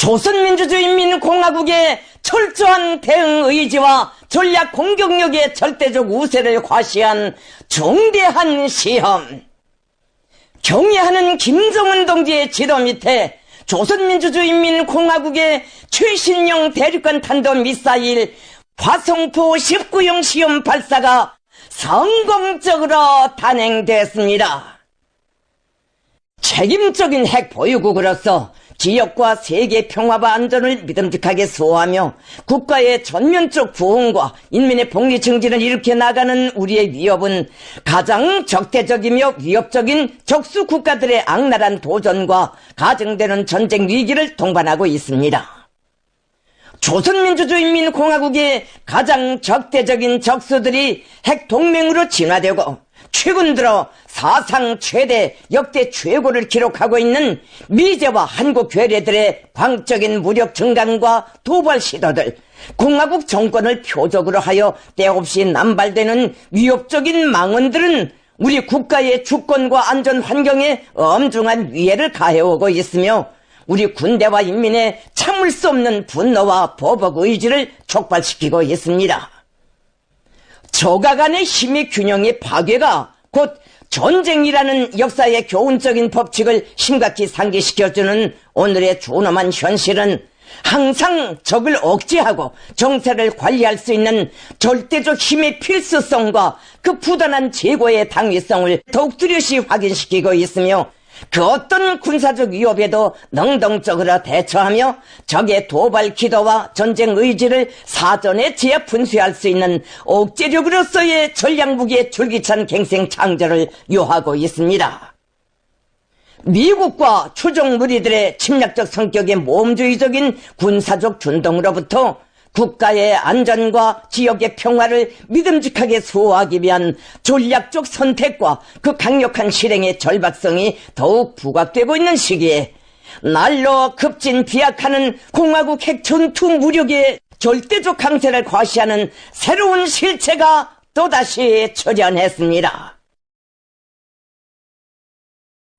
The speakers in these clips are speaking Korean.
조선민주주의인민공화국의 철저한 대응 의지와 전략 공격력의 절대적 우세를 과시한 중대한 시험. 경애하는 김정은 동지의 지도 밑에 조선민주주의인민공화국의 최신형 대륙간 탄도 미사일 화성포 19형 시험 발사가 성공적으로 단행됐습니다. 책임적인 핵 보유국으로서 지역과 세계 평화와 안전을 믿음직하게 수호하며 국가의 전면적 부흥과 인민의 복리 증진을 일으켜 나가는 우리의 위협은 가장 적대적이며 위협적인 적수 국가들의 악랄한 도전과 가정되는 전쟁 위기를 동반하고 있습니다. 조선민주주의인민공화국의 가장 적대적인 적수들이 핵동맹으로 진화되고 최근 들어 사상 최대 역대 최고를 기록하고 있는 미제와 한국 괴뢰들의 광적인 무력 증강과 도발 시도들, 공화국 정권을 표적으로 하여 때없이 남발되는 위협적인 망언들은 우리 국가의 주권과 안전 환경에 엄중한 위해를 가해오고 있으며 우리 군대와 인민의 참을 수 없는 분노와 보복 의지를 촉발시키고 있습니다. 조가 간의 힘의 균형의 파괴가 곧 전쟁이라는 역사의 교훈적인 법칙을 심각히 상기시켜주는 오늘의 존엄한 현실은 항상 적을 억제하고 정세를 관리할 수 있는 절대적 힘의 필수성과 그 부단한 제고의 당위성을 더욱 뚜렷이 확인시키고 있으며 그 어떤 군사적 위협에도 능동적으로 대처하며 적의 도발 기도와 전쟁 의지를 사전에 제압 분쇄할 수 있는 억제력으로서의 전략무기의 줄기찬 갱생 창조를 요하고 있습니다. 미국과 추종 무리들의 침략적 성격의 모험주의적인 군사적 준동으로부터 국가의 안전과 지역의 평화를 믿음직하게 수호하기 위한 전략적 선택과 그 강력한 실행의 절박성이 더욱 부각되고 있는 시기에 날로 급진 비약하는 공화국 핵 전투 무력의 절대적 강세를 과시하는 새로운 실체가 또다시 출현했습니다.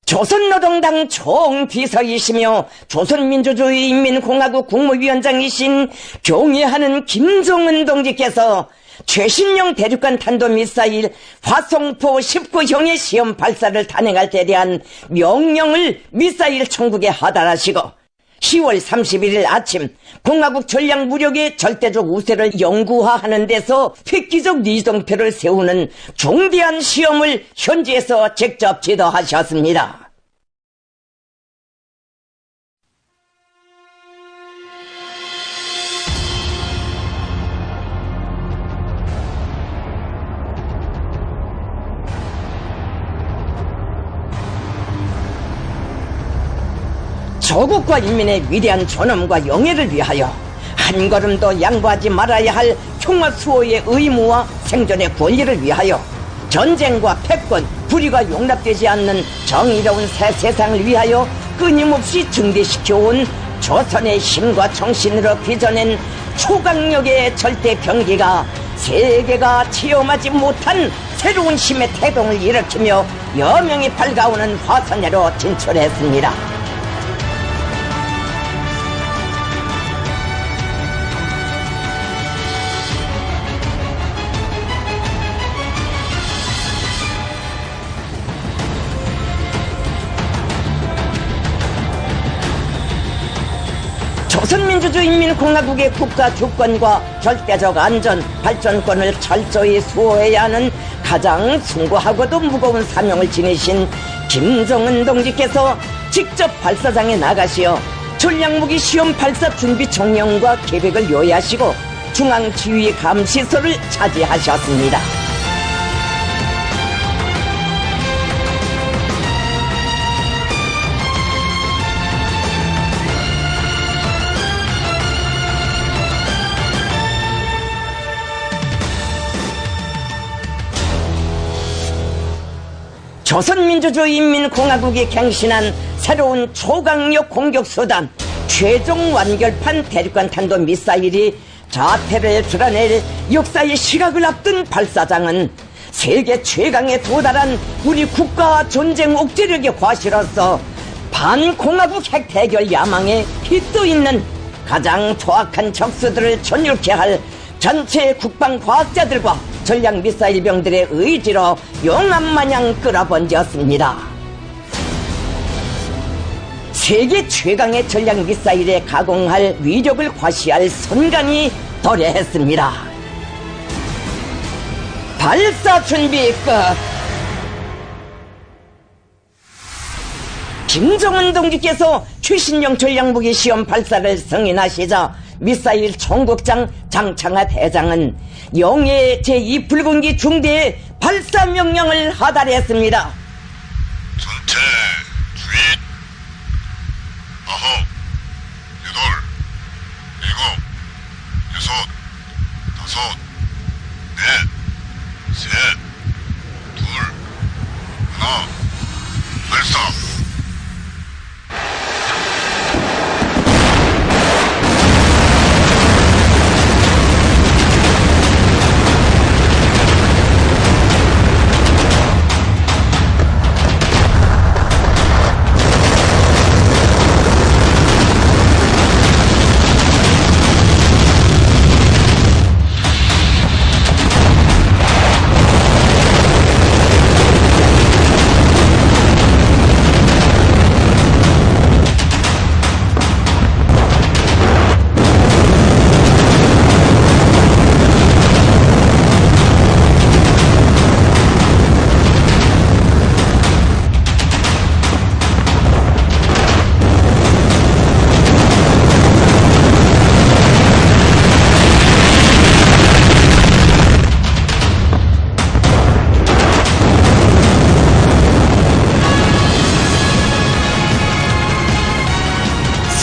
조선노동당 총비서이시며 조선민주주의인민공화국 국무위원장이신 경애하는 김정은 동지께서 최신형 대륙간 탄도미사일 화성포 19형의 시험 발사를 단행할 때 대한 명령을 미사일 총국에 하달하시고 10월 31일 아침 공화국 전략무력의 절대적 우세를 영구화하는 데서 획기적 리정표를 세우는 중대한 시험을 현지에서 직접 지도하셨습니다. 조국과 인민의 위대한 존엄과 영예를 위하여 한 걸음도 양보하지 말아야 할 평화 수호의 의무와 생존의 권리를 위하여 전쟁과 패권, 불의가 용납되지 않는 정의로운 새 세상을 위하여 끊임없이 증대시켜온 조선의 힘과 정신으로 빚어낸 초강력의 절대 병기가 세계가 체험하지 못한 새로운 힘의 태동을 일으키며 여명이 밝아오는 화산해로 진출했습니다. 조선민주주의인민공화국의 국가 주권과 절대적 안전, 발전권을 철저히 수호해야 하는 가장 숭고하고도 무거운 사명을 지니신 김정은 동지께서 직접 발사장에 나가시어 전략무기 시험 발사 준비 총령과 계획을 요약하시고 중앙지휘 감시소를 차지하셨습니다. 조선민주주의인민공화국이 갱신한 새로운 초강력 공격수단 최종 완결판 대륙간 탄도 미사일이 자태를 드러낼 역사의 시각을 앞둔 발사장은 세계 최강에 도달한 우리 국가 전쟁 억제력의 과시로서 반공화국 핵 대결 야망에 빚도 있는 가장 포악한 적수들을 전율케 할 전체 국방과학자들과 전략미사일병들의 의지로 용암마냥 끌어번졌습니다. 세계 최강의 전략미사일에 가공할 위력을 과시할 선강이 도래했습니다. 발사 준비 끝! 김정은 동지께서 최신형 전략무기 시험 발사를 승인하시자 미사일 총국장 장창하 대장은 영해 제2불군기 중대의 발사 명령을 하달했습니다. 전체 주의. 아홉, 여덟, 일곱, 여섯, 다섯, 넷, 셋, 둘, 하나, 발사.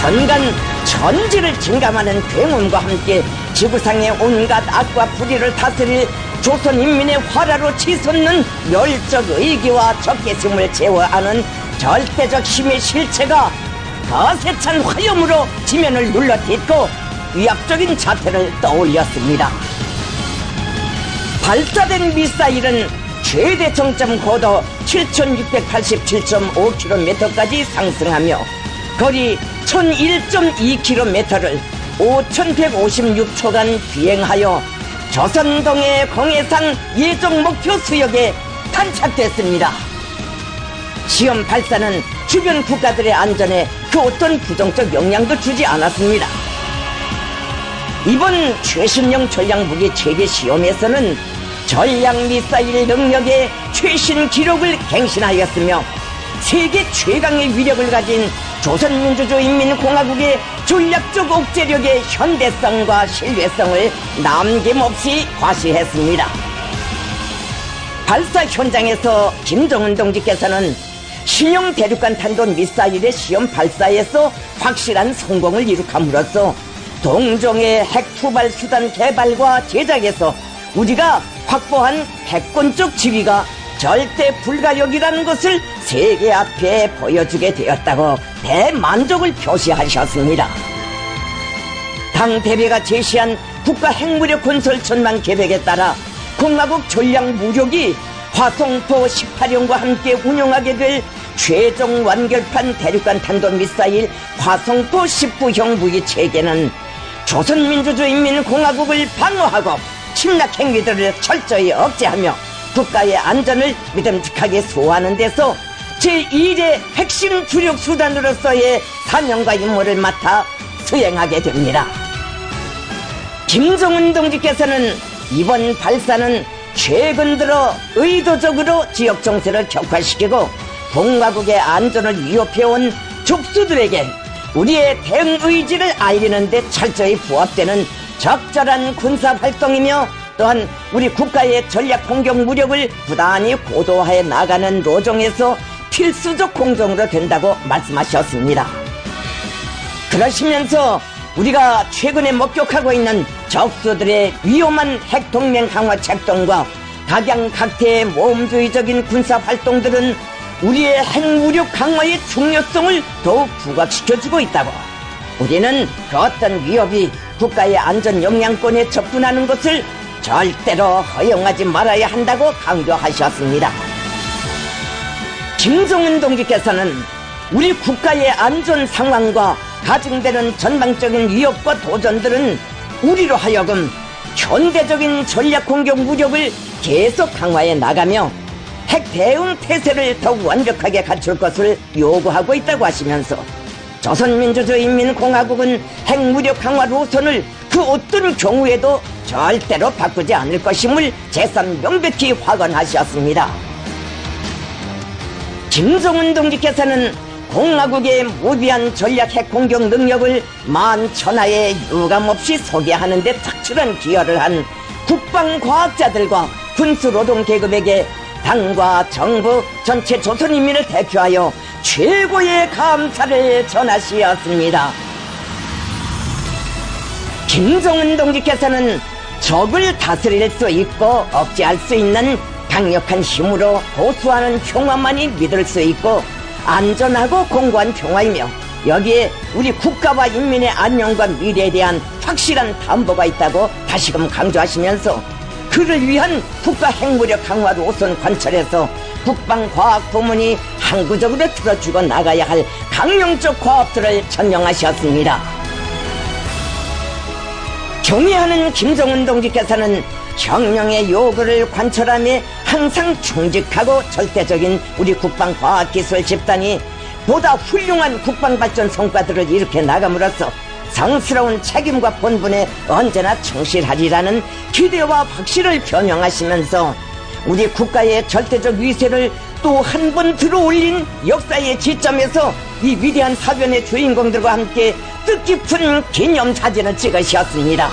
선간 천지를 진감하는 굉음과 함께 지구상의 온갖 악과 불의를 다스릴 조선인민의 화라로 치솟는 열적 의기와 적개심을 제어하는 절대적 힘의 실체가 거세찬 화염으로 지면을 눌러딛고 위압적인 자태를 떠올렸습니다. 발사된 미사일은 최대 정점 고도 7687.5km까지 상승하며 거리 1001.2km를 5156초간 비행하여 조선동해 공해상 예정 목표 수역에 탄착됐습니다. 시험 발사는 주변 국가들의 안전에 그 어떤 부정적 영향도 주지 않았습니다. 이번 최신형 전략무기 체계 시험에서는 전략미사일 능력의 최신 기록을 갱신하였으며 세계 최강의 위력을 가진 조선민주주의인민공화국의 전략적 억제력의 현대성과 신뢰성을 남김없이 과시했습니다. 발사 현장에서 김정은 동지께서는 신형 대륙간 탄도 미사일의 시험 발사에서 확실한 성공을 이룩함으로써 동종의 핵 투발 수단 개발과 제작에서 우리가 확보한 패권적 지위가 절대 불가역이라는 것을 세계 앞에 보여주게 되었다고 대만족을 표시하셨습니다. 당 대회가 제시한 국가 핵무력 건설 전망 계획에 따라 공화국 전략무력이 화성포 18형과 함께 운용하게 될 최종 완결판 대륙간 탄도미사일 화성포 19형 무기 체계는 조선민주주의인민공화국을 방어하고 침략 행위들을 철저히 억제하며 국가의 안전을 믿음직하게 수호하는 데서 제1의 핵심 주력 수단으로서의 사명과 임무를 맡아 수행하게 됩니다. 김정은 동지께서는 이번 발사는 최근 들어 의도적으로 지역 정세를 격화시키고 공화국의 안전을 위협해온 적수들에게 우리의 대응 의지를 알리는 데 철저히 부합되는 적절한 군사활동이며 또한 우리 국가의 전략 공격 무력을 부단히 고도화해 나가는 로정에서 필수적 공정으로 된다고 말씀하셨습니다. 그러시면서 우리가 최근에 목격하고 있는 적수들의 위험한 핵동맹 강화 책동과 각양각태의 모험주의적인 군사활동들은 우리의 핵무력 강화의 중요성을 더욱 부각시켜주고 있다고, 우리는 그 어떤 위협이 국가의 안전 영향권에 접근하는 것을 절대로 허용하지 말아야 한다고 강조하셨습니다. 김정은 동지께서는 우리 국가의 안전 상황과 가중되는 전방적인 위협과 도전들은 우리로 하여금 현대적인 전략 공격 무력을 계속 강화해 나가며 핵 대응 태세를 더욱 완벽하게 갖출 것을 요구하고 있다고 하시면서 조선민주주의인민공화국은 핵무력 강화 노선을 그 어떤 경우에도 절대로 바꾸지 않을 것임을 재산 명백히 확언하셨습니다. 김정은 동지께서는 공화국의 무비한 전략 핵 공격 능력을 만천하에 유감없이 소개하는 데 특출한 기여를 한 국방과학자들과 군수노동계급에게 당과 정부 전체 조선인민을 대표하여 최고의 감사를 전하시었습니다. 김정은 동지께서는 적을 다스릴 수 있고 억제할 수 있는 강력한 힘으로 고수하는 평화만이 믿을 수 있고 안전하고 공고한 평화이며 여기에 우리 국가와 인민의 안녕과 미래에 대한 확실한 담보가 있다고 다시금 강조하시면서 그를 위한 국가 핵무력 강화 노선 관철에서 국방과학 부문이 항구적으로 틀어주고 나가야 할 강령적 과업들을 전명하셨습니다. 경의하는 김정은 동지께서는 혁명의 요구를 관철하며 항상 충직하고 절대적인 우리 국방과학기술 집단이 보다 훌륭한 국방발전 성과들을 일으켜 나감으로써 성스러운 책임과 본분에 언제나 충실하리라는 기대와 확신을 표명하시면서 우리 국가의 절대적 위세를 또 한 번 들어올린 역사의 지점에서 이 위대한 사변의 주인공들과 함께 뜻깊은 기념사진을 찍으셨습니다.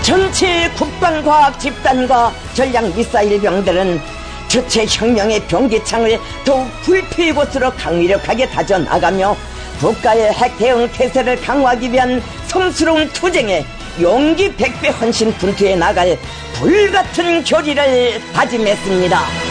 전체 국방과학 집단과 전략 미사일 병들은 주체 혁명의 병기창을 더욱 불피의 곳으로 강력하게 다져나가며 국가의 핵 대응 태세를 강화하기 위한 성스러운 투쟁에 용기 100배 헌신 분투해 나갈 불같은 결의를 다짐했습니다.